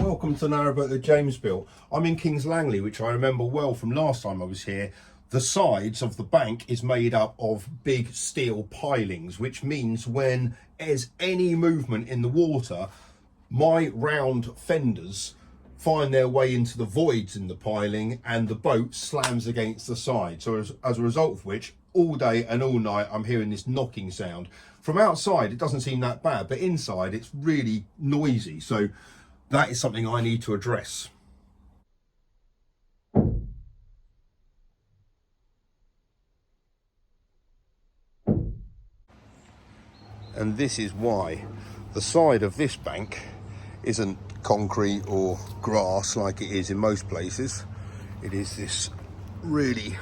welcome to Narrowboat that James built. I'm in Kings Langley, which I remember well from last time I was here. The sides of the bank is made up of big steel pilings, which means when there's any movement in the water, my round fenders find their way into the voids in the piling and the boat slams against the side. So as a result of which, all day and all night I'm hearing this knocking sound. From outside it doesn't seem that bad, but inside it's really noisy. So that is something I need to address. And this is why the side of this bank isn't concrete or grass like it is in most places. It is this really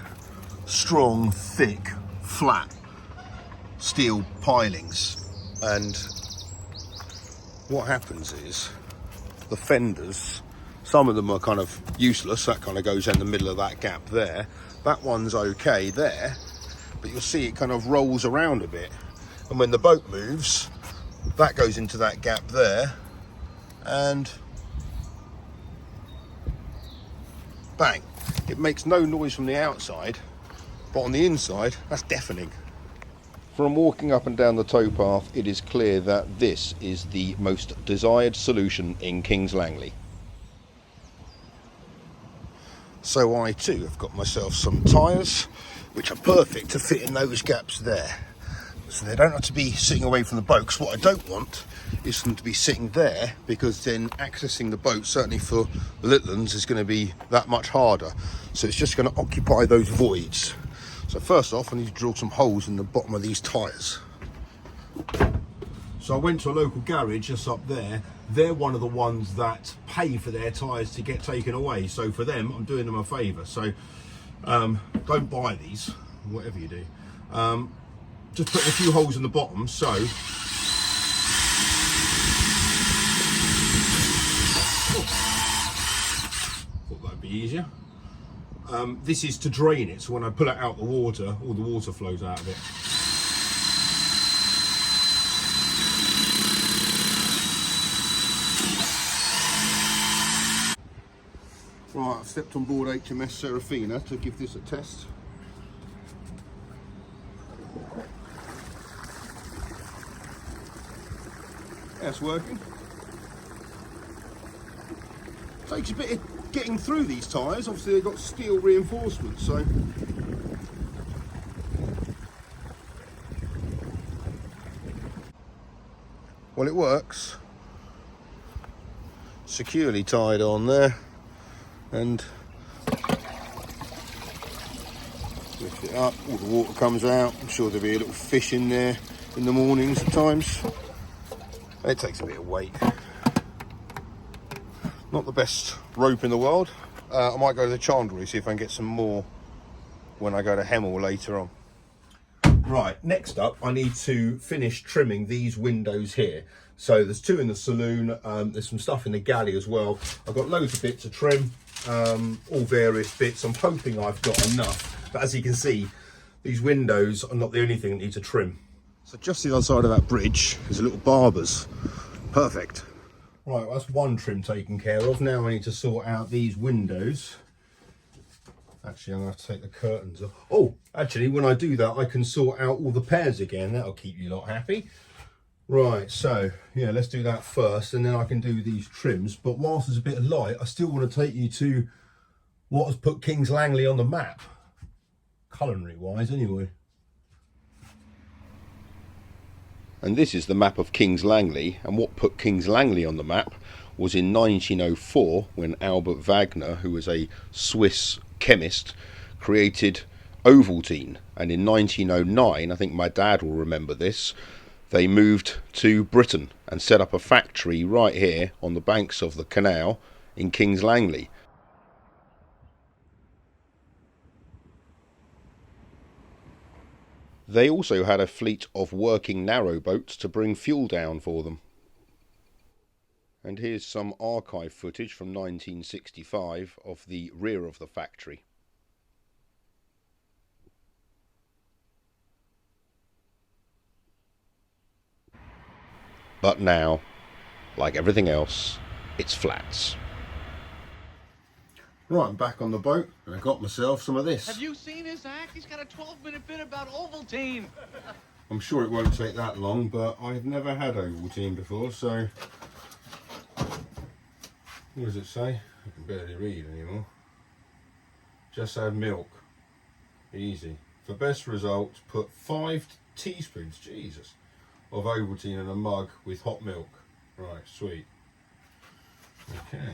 strong, thick, flat steel pilings. And what happens is the fenders, some of them are kind of useless. That kind of goes in the middle of that gap there. That one's okay there, but you'll see it kind of rolls around a bit. And when the boat moves, that goes into that gap there, and bang. It makes no noise from the outside, but on the inside, that's deafening. From walking up and down the towpath, it is clear that this is the most desired solution in Kings Langley. So I too have got myself some tyres, which are perfect to fit in those gaps there. So they don't have to be sitting away from the boat, because what I don't want is for them to be sitting there, because then accessing the boat, certainly for the little ones, is going to be that much harder. So it's just going to occupy those voids. So first off, I need to drill some holes in the bottom of these tyres. So I went to a local garage just up there. They're one of the ones that pay for their tyres to get taken away. So for them, I'm doing them a favour. So don't buy these, whatever you do. Just putting a few holes in the bottom, so thought that'd be easier. This is to drain it, so when I pull it out the water, all the water flows out of it. Right, I've stepped on board HMS Serafina to give this a test. That's working. Takes a bit of getting through these tyres. Obviously they've got steel reinforcements, so well, it works. Securely tied on there, and lift it up, all the water comes out. I'm sure there'll be a little fish in there in the mornings at times. It takes a bit of weight. Not the best rope in the world. I might go to the chandlery, see if I can get some more when I go to Hemel later on. Right, next up I need to finish trimming these windows here. So there's two in the saloon, there's some stuff in the galley as well. I've got loads of bits to trim, all various bits. I'm hoping I've got enough, but as you can see, these windows are not the only thing that needs a trim. So just the other side of that bridge is a little barber's. Perfect. Right, well, that's one trim taken care of. Now I need to sort out these windows. Actually, I'm going to have to take the curtains off. Oh, actually, when I do that, I can sort out all the pairs again. That'll keep you lot happy. Right, so, yeah, let's do that first, and then I can do these trims. But whilst there's a bit of light, I still want to take you to what has put Kings Langley on the map. Culinary-wise, anyway. And this is the map of Kings Langley, and what put Kings Langley on the map was in 1904 when Albert Wagner, who was a Swiss chemist, created Ovaltine. And in 1909, I think my dad will remember this, they moved to Britain and set up a factory right here on the banks of the canal in Kings Langley. They also had a fleet of working narrowboats to bring fuel down for them. And here's some archive footage from 1965 of the rear of the factory. But now, like everything else, its flats. Right, I'm back on the boat and I got myself some of this. Have you seen his act? He's got a 12-minute bit about Ovaltine. I'm sure it won't take that long, but I've never had Ovaltine before, so... What does it say? I can barely read anymore. Just add milk. Easy. For best results, put 5 teaspoons, Jesus, of Ovaltine in a mug with hot milk. Right, sweet. Okay.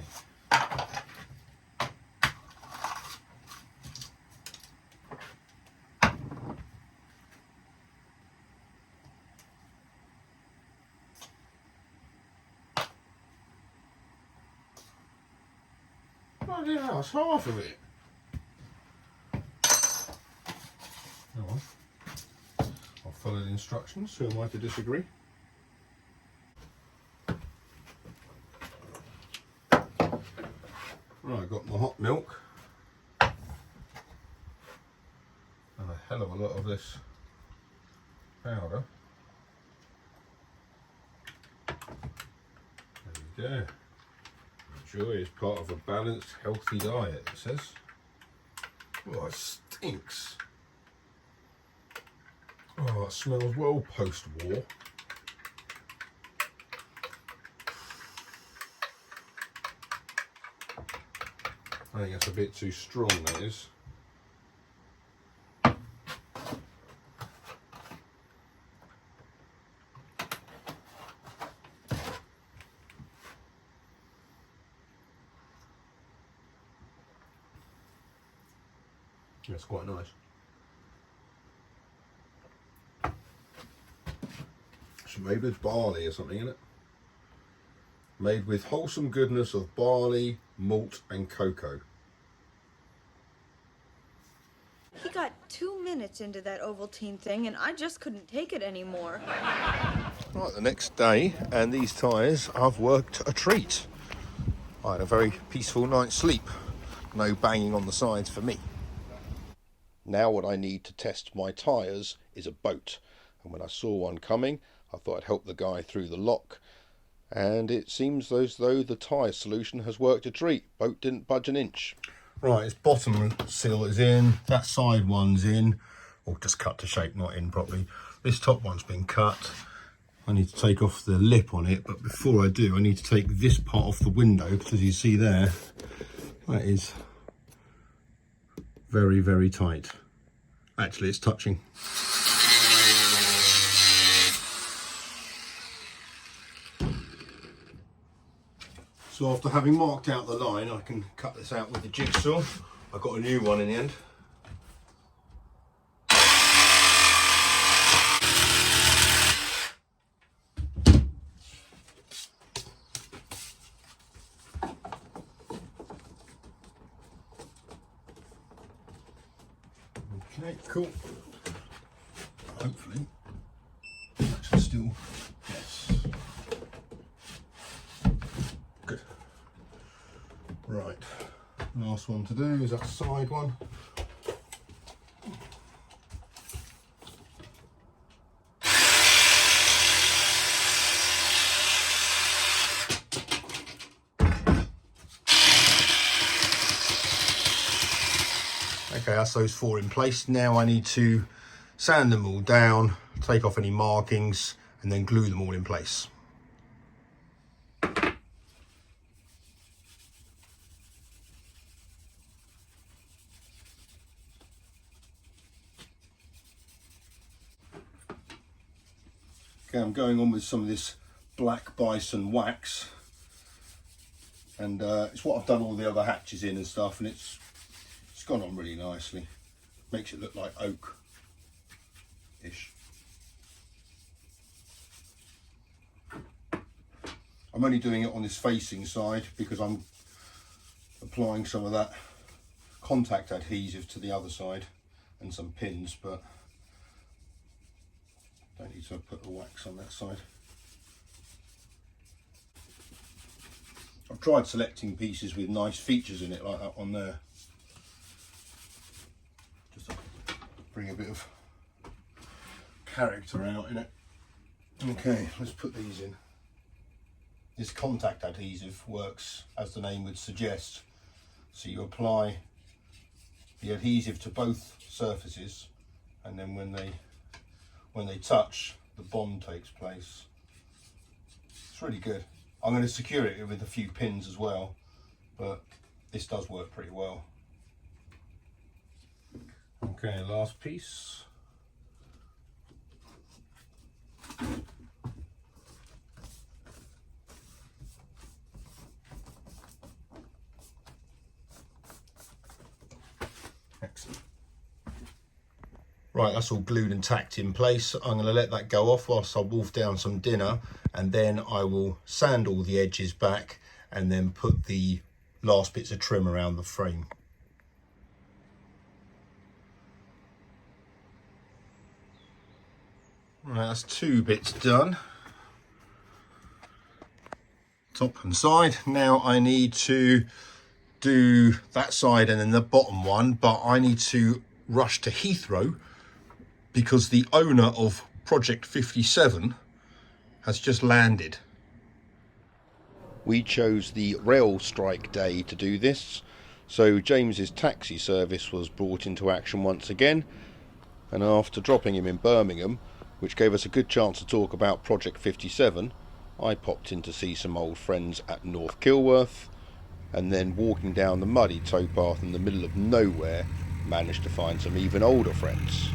Oh yeah, that's half of it. Oh well. I'll follow the instructions. Who am I to disagree? Right, I've got my hot milk. And a hell of a lot of this powder. There we go. Enjoy as part of a balanced, healthy diet, it says. Oh, it stinks. Oh, it smells well post-war. I think that's a bit too strong, that is. That's quite nice. It's made with barley or something, isn't it? Made with wholesome goodness of barley, malt and cocoa. He got 2 minutes into that Ovaltine thing and I just couldn't take it anymore. Right, the next day, and these tyres have worked a treat. I had a very peaceful night's sleep. No banging on the sides for me. Now what I need to test my tyres is a boat. And when I saw one coming, I thought I'd help the guy through the lock. And it seems as though the tyre solution has worked a treat. Boat didn't budge an inch. Right, its bottom seal is in, that side one's in, or just cut to shape, not in properly. This top one's been cut. I need to take off the lip on it, but before I do, I need to take this part off the window, because as you see there, that is very, very tight. Actually, it's touching. So after having marked out the line, I can cut this out with the jigsaw. I got a new one in the end. Okay, cool. Hopefully, that should still, yes. Good. Right, last one to do is that side one. Okay, that's those 4 in place. Now I need to sand them all down, take off any markings, and then glue them all in place. Okay, I'm going on with some of this black bison wax, and it's what I've done all the other hatches in and stuff, and it's gone on really nicely. Makes it look like oak-ish. I'm only doing it on this facing side because I'm applying some of that contact adhesive to the other side and some pins, but don't need to put the wax on that side. I've tried selecting pieces with nice features in it like that one there. Just to bring a bit of character out in it. Okay, let's put these in. this contact adhesive works as the name would suggest. So you apply the adhesive to both surfaces, and then when they touch, the bond takes place. It's really good. I'm going to secure it with a few pins as well, but this does work pretty well. Okay, last piece. Excellent. Right, that's all glued and tacked in place. I'm going to let that go off whilst I wolf down some dinner, and then I will sand all the edges back and then put the last bits of trim around the frame. Right, that's 2 bits done. Top and side. Now I need to do that side and then the bottom one, but I need to rush to Heathrow because the owner of Project 57 has just landed. We chose the rail strike day to do this, so James's taxi service was brought into action once again, and after dropping him in Birmingham, which gave us a good chance to talk about Project 57, I popped in to see some old friends at North Kilworth, and then walking down the muddy towpath in the middle of nowhere, managed to find some even older friends.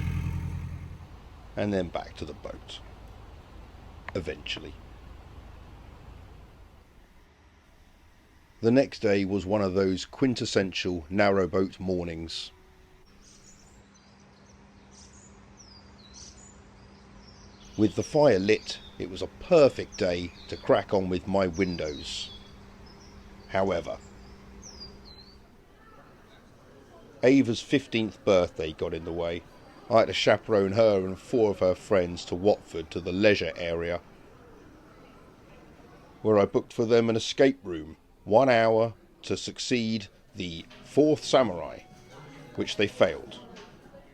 And then back to the boat. Eventually. The next day was one of those quintessential narrowboat mornings. With the fire lit, it was a perfect day to crack on with my windows. However, Ava's 15th birthday got in the way. I had to chaperone her and 4 of her friends to Watford to the leisure area, where I booked for them an escape room, 1 hour to succeed the 4th samurai, which they failed.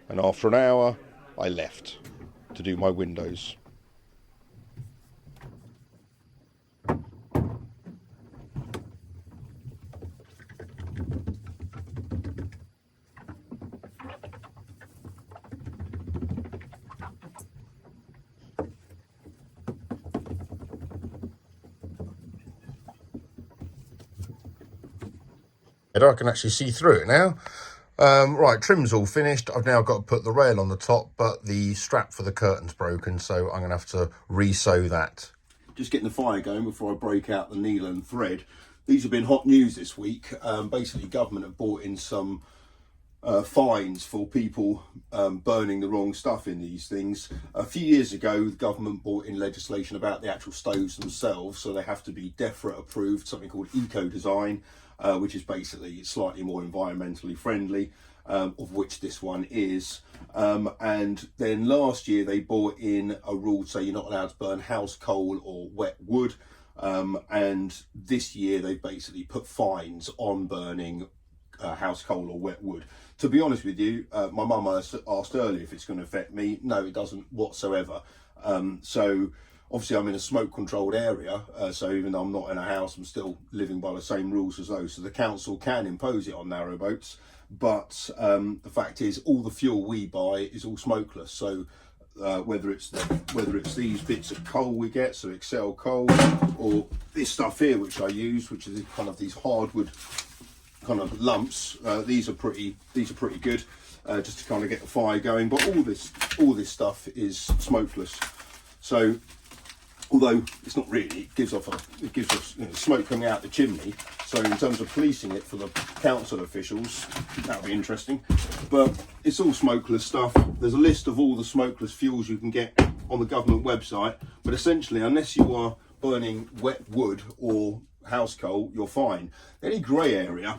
And after an hour, I left to do my windows. I can actually see through it now. Right, trim's all finished. I've now got to put the rail on the top, but the strap for the curtain's broken, so I'm going to have to re-sew that. Just getting the fire going before I break out the needle and thread. These have been hot news this week. Basically, government have brought in some fines for people burning the wrong stuff in these things. A few years ago, the government brought in legislation about the actual stoves themselves, so they have to be DEFRA approved, something called eco-design, which is basically slightly more environmentally friendly, of which this one is. And then last year they brought in a rule to say you're not allowed to burn house coal or wet wood, and this year they basically put fines on burning house coal or wet wood. To be honest with you, my mum asked earlier if it's going to affect me. No, it doesn't whatsoever. So obviously I'm in a smoke controlled area, so even though I'm not in a house, I'm still living by the same rules as those. So the council can impose it on narrowboats, but the fact is all the fuel we buy is all smokeless. So whether it's these bits of coal we get, so Excel coal, or this stuff here which I use, which is kind of these hardwood kind of lumps, these are pretty good, just to kind of get the fire going. But all this stuff is smokeless. So although it's not really, it gives off smoke coming out the chimney. So in terms of policing it for the council officials, that'll be interesting. But it's all smokeless stuff. There's a list of all the smokeless fuels you can get on the government website. But essentially, unless you are burning wet wood or house coal, you're fine. The only grey area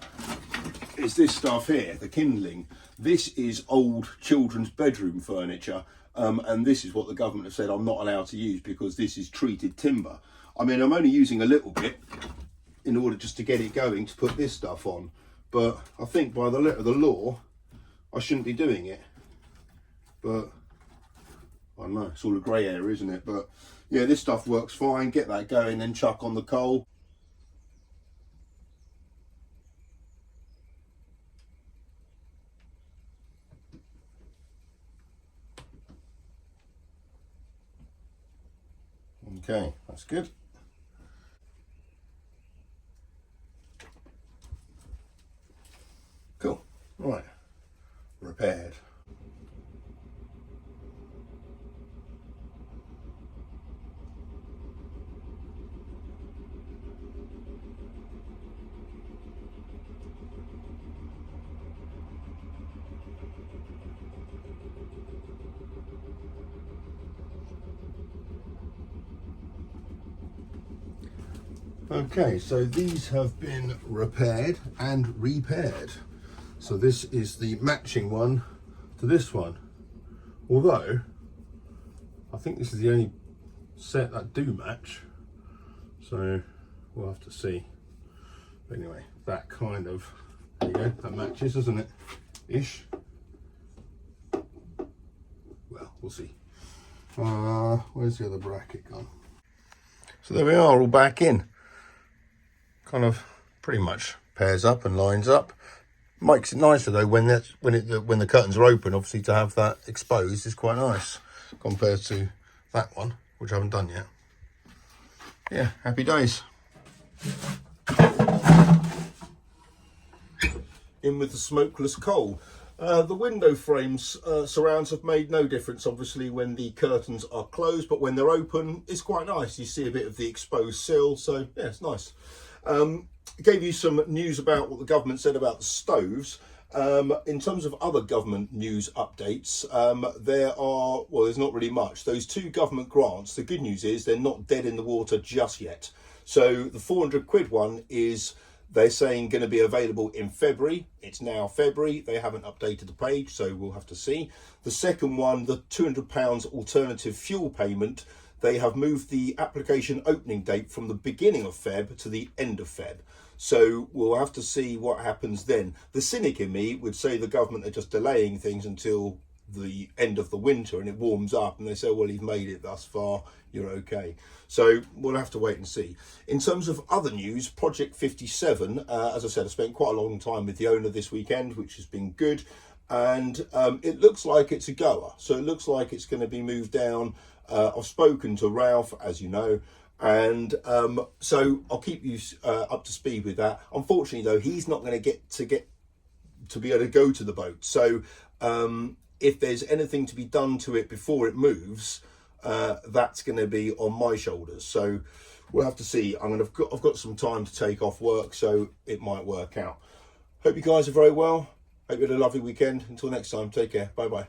is this stuff here, the kindling. This is old children's bedroom furniture. And this is what the government have said I'm not allowed to use because this is treated timber. I mean, I'm only using a little bit in order just to get it going to put this stuff on. But I think by the letter of the law, I shouldn't be doing it. But I don't know, it's all a grey area, isn't it? But yeah, this stuff works fine. Get that going, then chuck on the coal. Okay, that's good. Cool. Right, repaired. Okay, so these have been repaired and repaired. So this is the matching one to this one. Although, I think this is the only set that do match. So we'll have to see. But anyway, that kind of, there you go, that matches, doesn't it? Ish. Well, we'll see. Where's the other bracket gone? So there we are, all back in. Kind of pretty much pairs up and lines up. Makes it nicer though when the curtains are open. Obviously, to have that exposed is quite nice compared to that one, which I haven't done yet. Yeah, happy days. In with the smokeless coal. The window frames surrounds have made no difference obviously when the curtains are closed, but when they're open it's quite nice. You see a bit of the exposed sill, so yeah, it's nice. Gave you some news about what the government said about the stoves. In terms of other government news updates, there's not really much. Those 2 government grants, the good news is they're not dead in the water just yet. So the 400 quid one is, they're saying, going to be available in February. It's now February. They haven't updated the page, so we'll have to see. The second one, the £200 alternative fuel payment, they have moved the application opening date from the beginning of Feb to the end of Feb. So we'll have to see what happens then. The cynic in me would say the government are just delaying things until the end of the winter and it warms up and they say, well, you've made it thus far, you're okay. So we'll have to wait and see. In terms of other news, Project 57, as I said, I spent quite a long time with the owner this weekend, which has been good. And it looks like it's a goer. So it looks like it's going to be moved down. I've spoken to Ralph, as you know, and so I'll keep you up to speed with that. Unfortunately, though, he's not going to get to be able to go to the boat. So if there's anything to be done to it before it moves, that's going to be on my shoulders. So we'll have to see. I've got some time to take off work, so it might work out. Hope you guys are very well. Hope you had a lovely weekend. Until next time, take care. Bye bye.